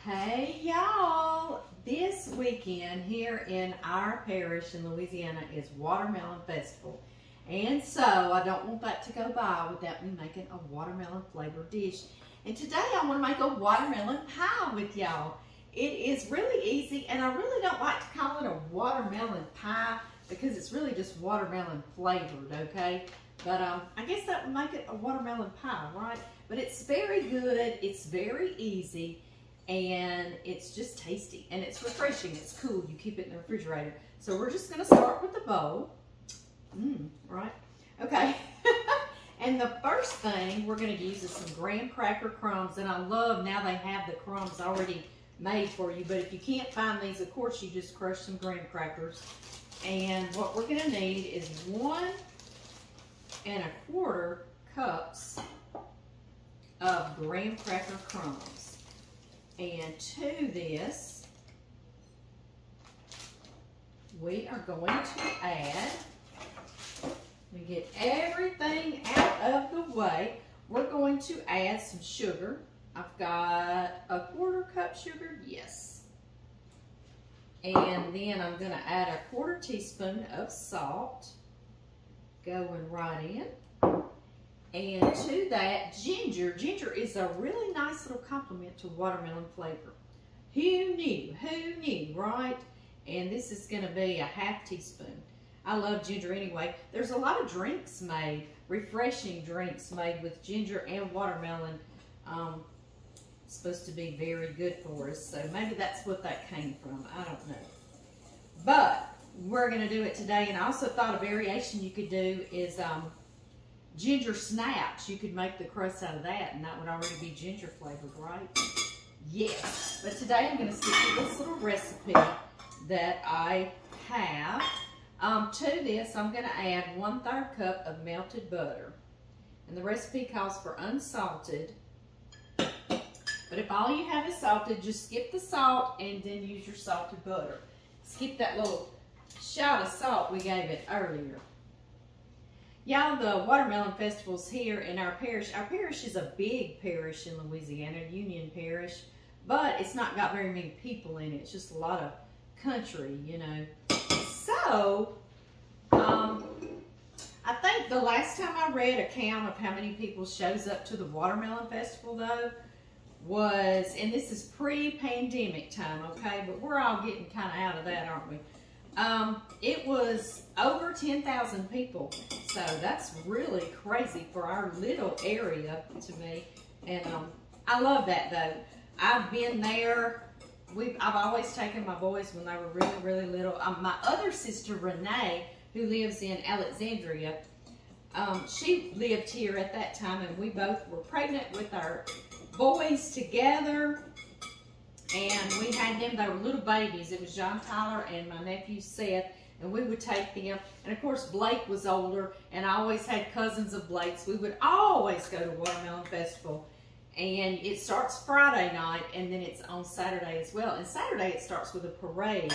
Hey y'all, this weekend here in our parish in Louisiana is Watermelon Festival. And so I don't want that to go by without me making a watermelon flavored dish. And today I want to make a watermelon pie with y'all. It is really easy, and I really don't like to call it a watermelon pie because it's really just watermelon flavored, okay? But I guess that would make it a watermelon pie, right? But it's very good, it's very easy, and it's just tasty, and it's refreshing, it's cool. You keep it in the refrigerator. So we're just gonna start with the bowl. Right? Okay. And the first thing we're gonna use is some Graham Cracker Crumbs, and I love now they have the crumbs already made for you, but if you can't find these, of course you just crush some graham crackers. And what we're gonna need is 1 1/4 cups of Graham Cracker Crumbs. And to this, we are going to add, we get everything out of the way, we're going to add some sugar. I've got a 1/4 cup sugar, yes. And then I'm gonna add a 1/4 teaspoon of salt, going right in. And to that, ginger. Ginger is a really nice little complement to watermelon flavor. Who knew, right? And this is gonna be a 1/2 teaspoon. I love ginger anyway. There's a lot of drinks made, refreshing drinks made with ginger and watermelon. It's supposed to be very good for us, so maybe that's what that came from, I don't know. But we're gonna do it today, and I also thought a variation you could do is ginger snaps. You could make the crust out of that, and that would already be ginger flavored, right? Yes, but today I'm gonna stick to this little recipe that I have. To this, I'm gonna add 1/3 cup of melted butter. And the recipe calls for unsalted. But if all you have is salted, just skip the salt and then use your salted butter. Skip that little shot of salt we gave it earlier. Y'all, the Watermelon Festival's here in our parish. Our parish is a big parish in Louisiana, Union Parish, but it's not got very many people in it. It's just a lot of country, you know. So, I think the last time I read a count of how many people shows up to the Watermelon Festival though was, and this is pre-pandemic time, okay, but we're all getting kind of out of that, aren't we? It was over 10,000 people, so that's really crazy for our little area to me, and I love that though. I've been there. I've always taken my boys when they were really, really little. My other sister, Renee, who lives in Alexandria, she lived here at that time, and we both were pregnant with our boys together, and we had them. They were little babies. It was John Tyler and my nephew Seth, and we would take them. And of course, Blake was older, and I always had cousins of Blake's. We would always go to Watermelon Festival. And it starts Friday night, and then it's on Saturday as well. And Saturday it starts with a parade.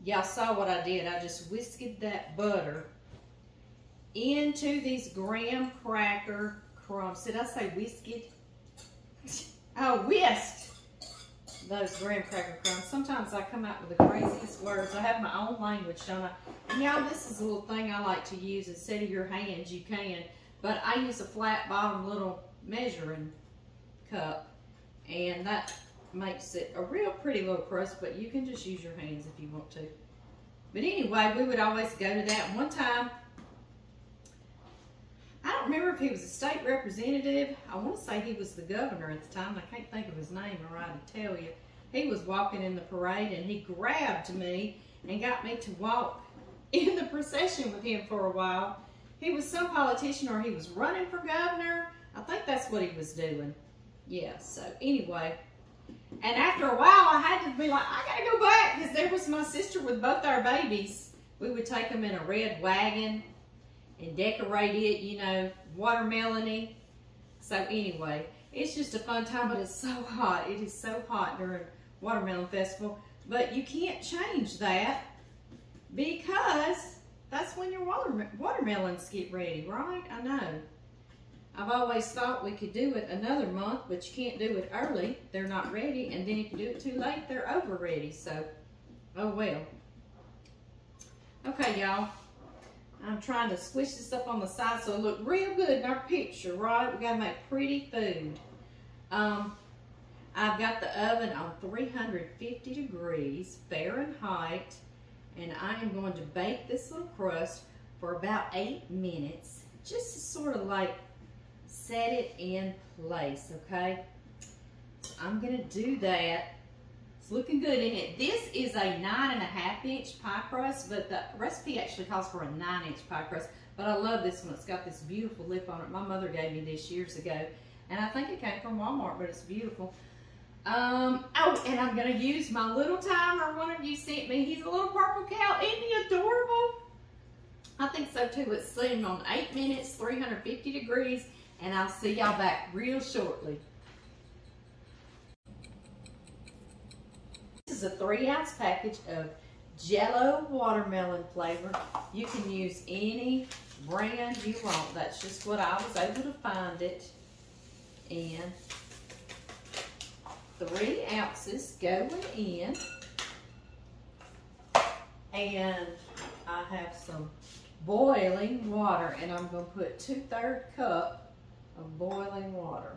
Y'all saw what I did. I just whisked that butter into these Graham Cracker Crumbs. Did I say whisked? Oh, whisked those Graham Cracker Crumbs. Sometimes I come out with the craziest words. I have my own language, don't I? And y'all, this is a little thing I like to use. Instead of your hands, you can. But I use a flat bottom little measuring cup, and that makes it a real pretty little crust, but you can just use your hands if you want to. But anyway, we would always go to that. One time, I don't remember if he was a state representative. I want to say he was the governor at the time. I can't think of his name or I to tell you. He was walking in the parade, and he grabbed me and got me to walk in the procession with him for a while. He was some politician, or he was running for governor. I think that's what he was doing. Yeah, so anyway. And after a while, I had to be like, I gotta go back, because there was my sister with both our babies. We would take them in a red wagon and decorate it, you know, watermelon-y. So anyway, it's just a fun time, but it's so hot. It is so hot during Watermelon Festival. But you can't change that, because that's when your watermelons get ready, right? I know. I've always thought we could do it another month, but you can't do it early. They're not ready. And then if you do it too late, they're over ready. So, oh well. Okay, y'all. I'm trying to squish this up on the side so it look real good in our picture, right? We gotta make pretty food. I've got the oven on 350 degrees Fahrenheit, and I am going to bake this little crust for about 8 minutes, just to sort of like set it in place, okay? So I'm gonna do that. It's looking good in it. This is a 9.5-inch pie crust, but the recipe actually calls for a 9-inch pie crust. But I love this one. It's got this beautiful lip on it. My mother gave me this years ago, and I think it came from Walmart, but it's beautiful. Oh, and I'm gonna use my little timer one of you sent me. He's a little purple cow. Isn't he adorable? I think so too. It's sitting on 8 minutes, 350 degrees, and I'll see y'all back real shortly. This is a 3-ounce package of Jello watermelon flavor. You can use any brand you want. That's just what I was able to find it. And 3 ounces going in. And I have some boiling water, and I'm going to put 2/3 cup of boiling water.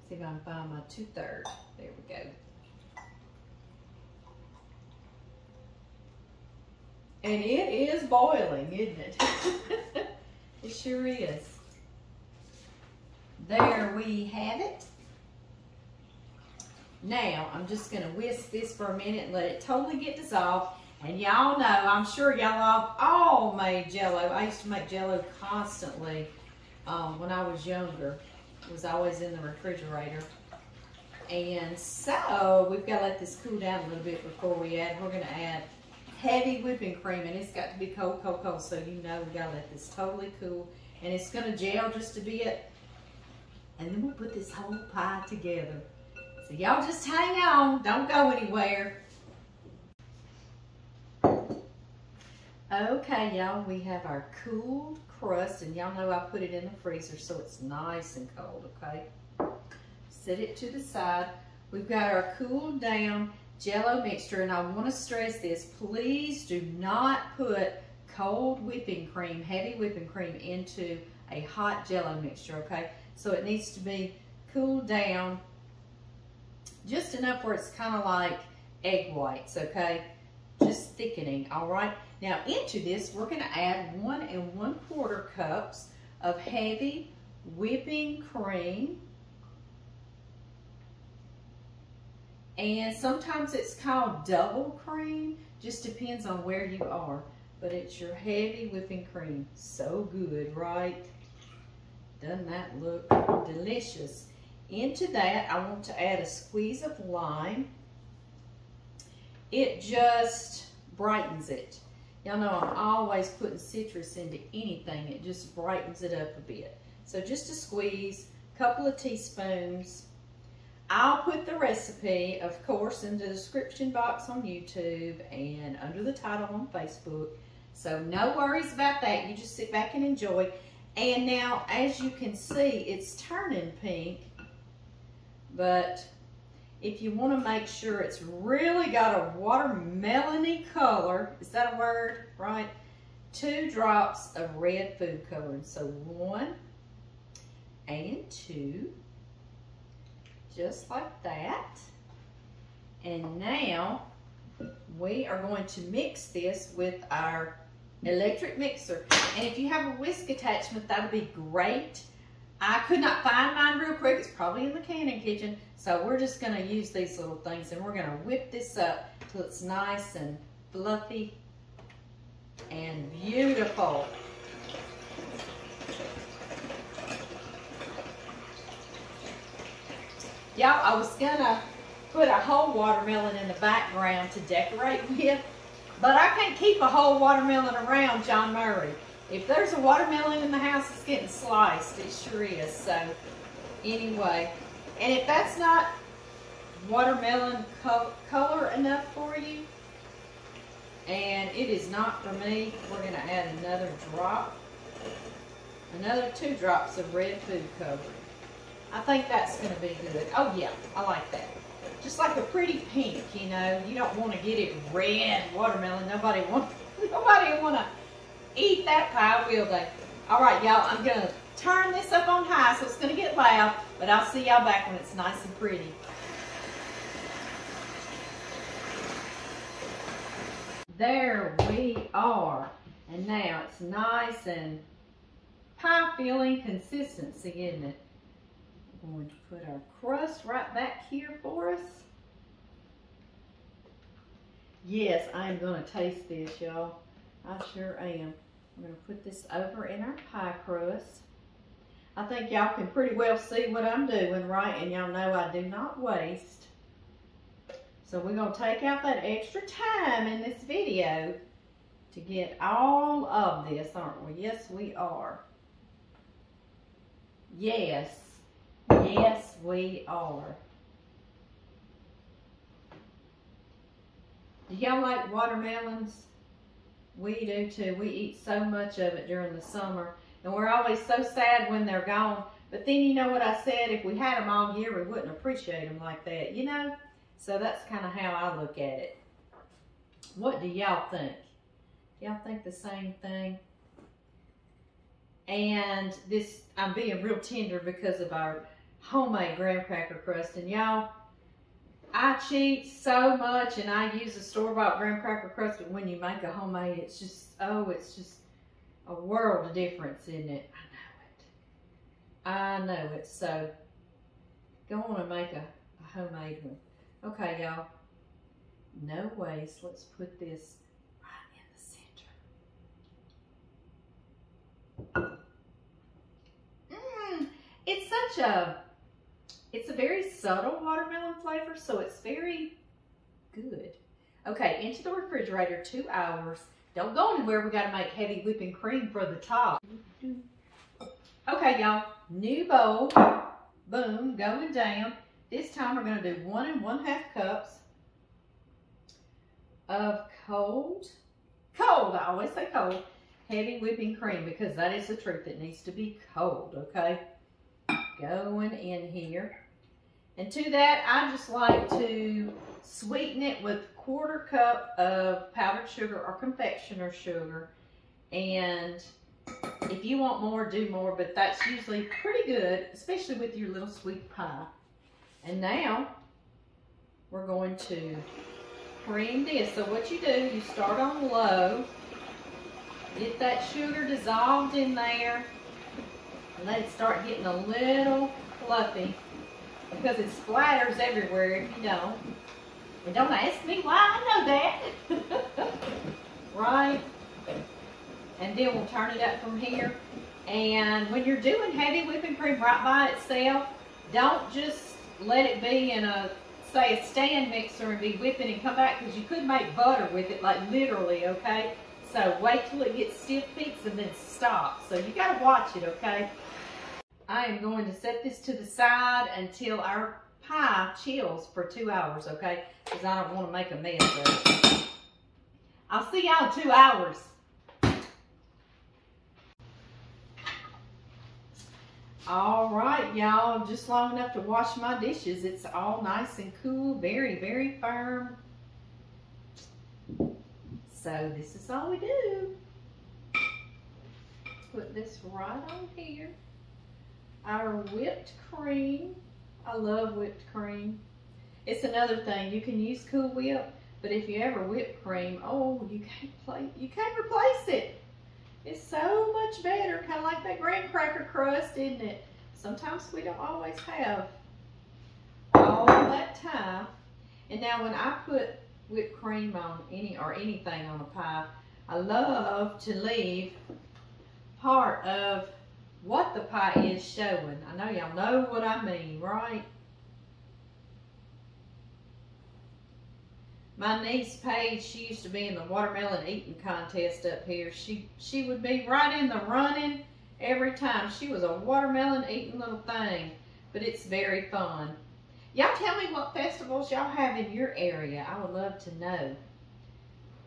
See if I can find my 2/3. There we go. And it is boiling, isn't it? It sure is. There we have it. Now, I'm just going to whisk this for a minute and let it totally get dissolved. And y'all know, I'm sure y'all have all made Jello. I used to make Jello constantly when I was younger. It was always in the refrigerator. And so, we've got to let this cool down a little bit before we're going to add heavy whipping cream. And it's got to be cold, cold, cold. So you know we've got to let this totally cool. And it's going to gel just a bit. And then we'll put this whole pie together. So y'all just hang on. Don't go anywhere. Okay, y'all, we have our cooled crust, and y'all know I put it in the freezer so it's nice and cold, okay? Set it to the side. We've got our cooled down Jello mixture, and I want to stress this. Please do not put cold whipping cream, heavy whipping cream into a hot Jello mixture, okay? So it needs to be cooled down just enough where it's kind of like egg whites, okay? Just thickening, all right? Now into this, we're going to add 1 1/4 cups of heavy whipping cream. And sometimes it's called double cream, just depends on where you are. But it's your heavy whipping cream. So good, right? Doesn't that look delicious? Into that, I want to add a squeeze of lime. It just brightens it. Y'all know I'm always putting citrus into anything. It just brightens it up a bit. So just a squeeze, a couple of teaspoons. I'll put the recipe, of course, in the description box on YouTube and under the title on Facebook. So no worries about that. You just sit back and enjoy. And now, as you can see, it's turning pink. But if you want to make sure it's really got a watermelon-y color, is that a word, right? 2 drops of red food coloring. So 1 and 2, just like that. And now we are going to mix this with our electric mixer. And if you have a whisk attachment, that would be great. I could not find mine real quick. It's probably in the canning kitchen. So we're just going to use these little things, and we're going to whip this up till it's nice and fluffy and beautiful. Y'all, I was going to put a whole watermelon in the background to decorate with, but I can't keep a whole watermelon around John Murray. If there's a watermelon in the house, it's getting sliced. It sure is. So, anyway. And if that's not watermelon color enough for you, and it is not for me, we're going to add another drop. Another 2 drops of red food coloring. I think that's going to be good. Oh yeah, I like that. Just like a pretty pink, you know. You don't want to get it red watermelon. Nobody will want to eat that pie, will they? All right, y'all, I'm going to turn this up on high, so it's going to get loud, but I'll see y'all back when it's nice and pretty. There we are. And now it's nice and pie filling consistency, isn't it? We're going to put our crust right back here for us. Yes, I am going to taste this, y'all. I sure am. I'm going to put this over in our pie crust. I think y'all can pretty well see what I'm doing, right? And y'all know I do not waste. So we're going to take out that extra time in this video to get all of this, aren't we? Yes, we are. Yes. Yes, we are. Do y'all like watermelons? We do too. We eat so much of it during the summer. And we're always so sad when they're gone. But then you know what I said? If we had them all year, we wouldn't appreciate them like that, you know? So that's kind of how I look at it. What do y'all think? Y'all think the same thing? And this, I'm being real tender because of our homemade graham cracker crust. And y'all, I cheat so much and I use a store-bought graham cracker crust, but when you make a homemade, it's just, oh, it's just a world of difference, isn't it? I know it. I know it. So go on and make a homemade one. Okay, y'all. No waste. Let's put this right in the center. It's a very subtle watermelon flavor, so it's very good. Okay, into the refrigerator, 2 hours. Don't go anywhere. We got to make heavy whipping cream for the top. Okay, y'all. New bowl. Boom, going down. This time we're going to do 1 1/2 cups of cold, I always say cold, heavy whipping cream because that is the truth. It needs to be cold, okay? Going in here. And to that, I just like to sweeten it with 1/4 cup of powdered sugar or confectioner sugar. And if you want more, do more, but that's usually pretty good, especially with your little sweet pie. And now, we're going to cream this. So what you do, you start on low, get that sugar dissolved in there, and let it start getting a little fluffy, because it splatters everywhere if you don't. And don't ask me why I know that. Right? And then we'll turn it up from here. And when you're doing heavy whipping cream right by itself, don't just let it be in a, say, a stand mixer and be whipping and come back, because you could make butter with it, like literally, okay? So wait till it gets stiff peaks and then stop. So you gotta watch it, okay? I am going to set this to the side until our pie chills for 2 hours, okay? Because I don't want to make a mess of it. I'll see y'all in 2 hours. All right, y'all, just long enough to wash my dishes. It's all nice and cool, very, very firm. So this is all we do. Put this right on here. Our whipped cream. I love whipped cream. It's another thing. You can use Cool Whip, but if you ever whip cream, oh, you can't replace it. It's so much better, kind of like that graham cracker crust, isn't it? Sometimes we don't always have all that time. And now when I put whipped cream on anything on a pie, I love to leave part of what the pie is showing. I know y'all know what I mean, right? My niece Paige, she used to be in the watermelon eating contest up here. She would be right in the running every time. She was a watermelon eating little thing, but it's very fun. Y'all tell me what festivals y'all have in your area. I would love to know.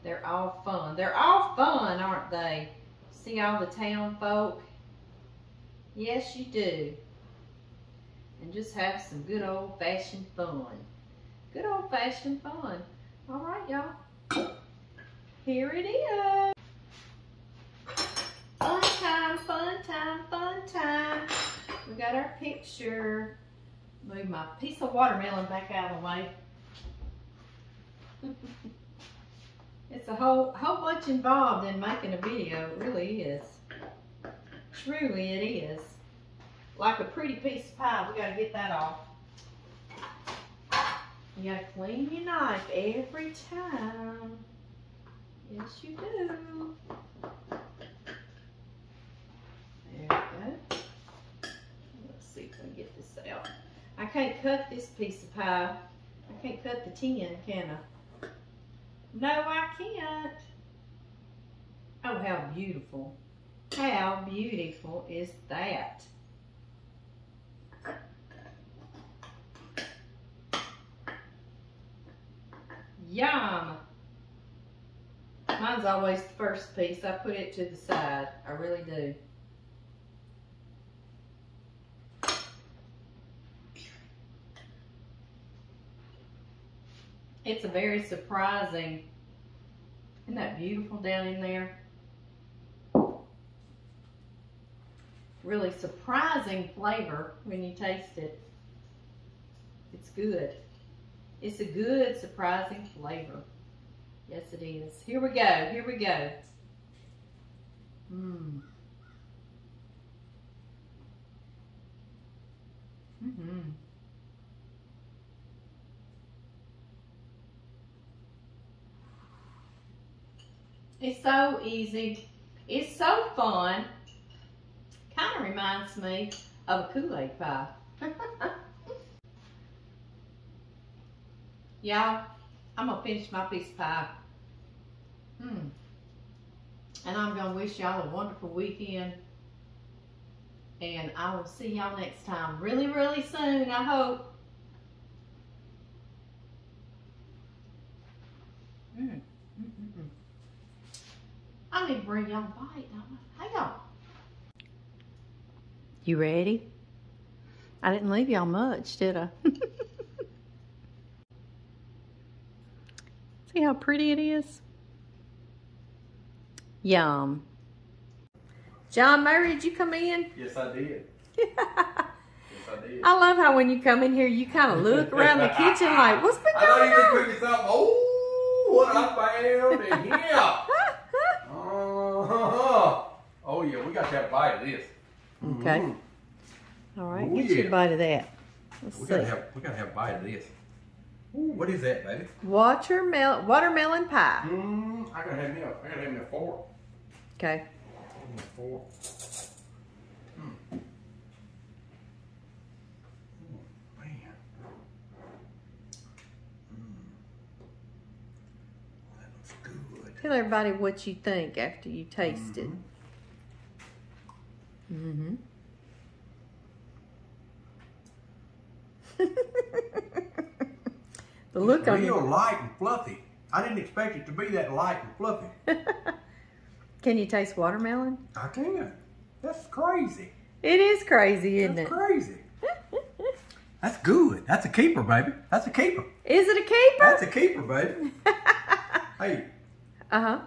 They're all fun. They're all fun, aren't they? See all the town folk Yes, you do. And just have some good old-fashioned fun. Good old-fashioned fun. All right, y'all. Here it is. Fun time, fun time, fun time. We got our picture. Move my piece of watermelon back out of the way. It's a whole bunch involved in making a video. It really is. Truly it is. Like a pretty piece of pie. We gotta get that off. You gotta clean your knife every time. Yes, you do. There we go. Let's see if we can get this out. I can't cut this piece of pie. I can't cut the tin, can I? No, I can't. Oh, how beautiful. How beautiful is that? Yum! Mine's always the first piece. I put it to the side. I really do. It's a very surprising, isn't that beautiful down in there? Really surprising flavor when you taste it. It's good. It's a good, surprising flavor. Yes, it is. Here we go. Here we go. Mmm. Mm-hmm. It's so easy. It's so fun. Kind of reminds me of a Kool-Aid pie. Y'all, I'm going to finish my piece of pie. And I'm going to wish y'all a wonderful weekend. And I will see y'all next time. Really, really soon, I hope. I need to bring y'all a bite, don't I? Hey, y'all. You ready? I didn't leave y'all much, did I? See how pretty it is? Yum. John Murray, did you come in? Yes, I did. Yes, I did. I love how when you come in here, you kind of look around the kitchen like, what's been going on? I know you've been cooking something. Oh, what I found in here. Oh, yeah, we got to have a bite of this. Okay. All right, get you a bite of that. Let's see. We got to have a bite of this. Ooh, what is that, baby? Watermelon pie. I gotta have me a fork. Okay. A fork. Oh, man. That looks good. Tell everybody what you think after you taste it. The look on real light and fluffy. I didn't expect it to be that light and fluffy. Can you taste watermelon? I can. That's crazy. It is crazy, isn't it? That's crazy. That's good. That's a keeper, baby. That's a keeper. Is it a keeper? That's a keeper, baby. Hey. Uh-huh.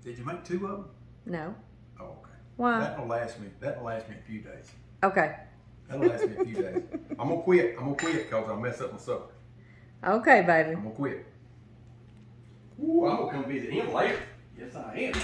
Did you make 2 of them? No. Oh, okay. Why? That'll last me a few days. Okay. That'll last me a few days. I'm gonna quit. I'm gonna quit because I'll mess up my supper. Okay, baby. I'm gonna quit. Ooh, I'm gonna come visit him later. Yes, I am.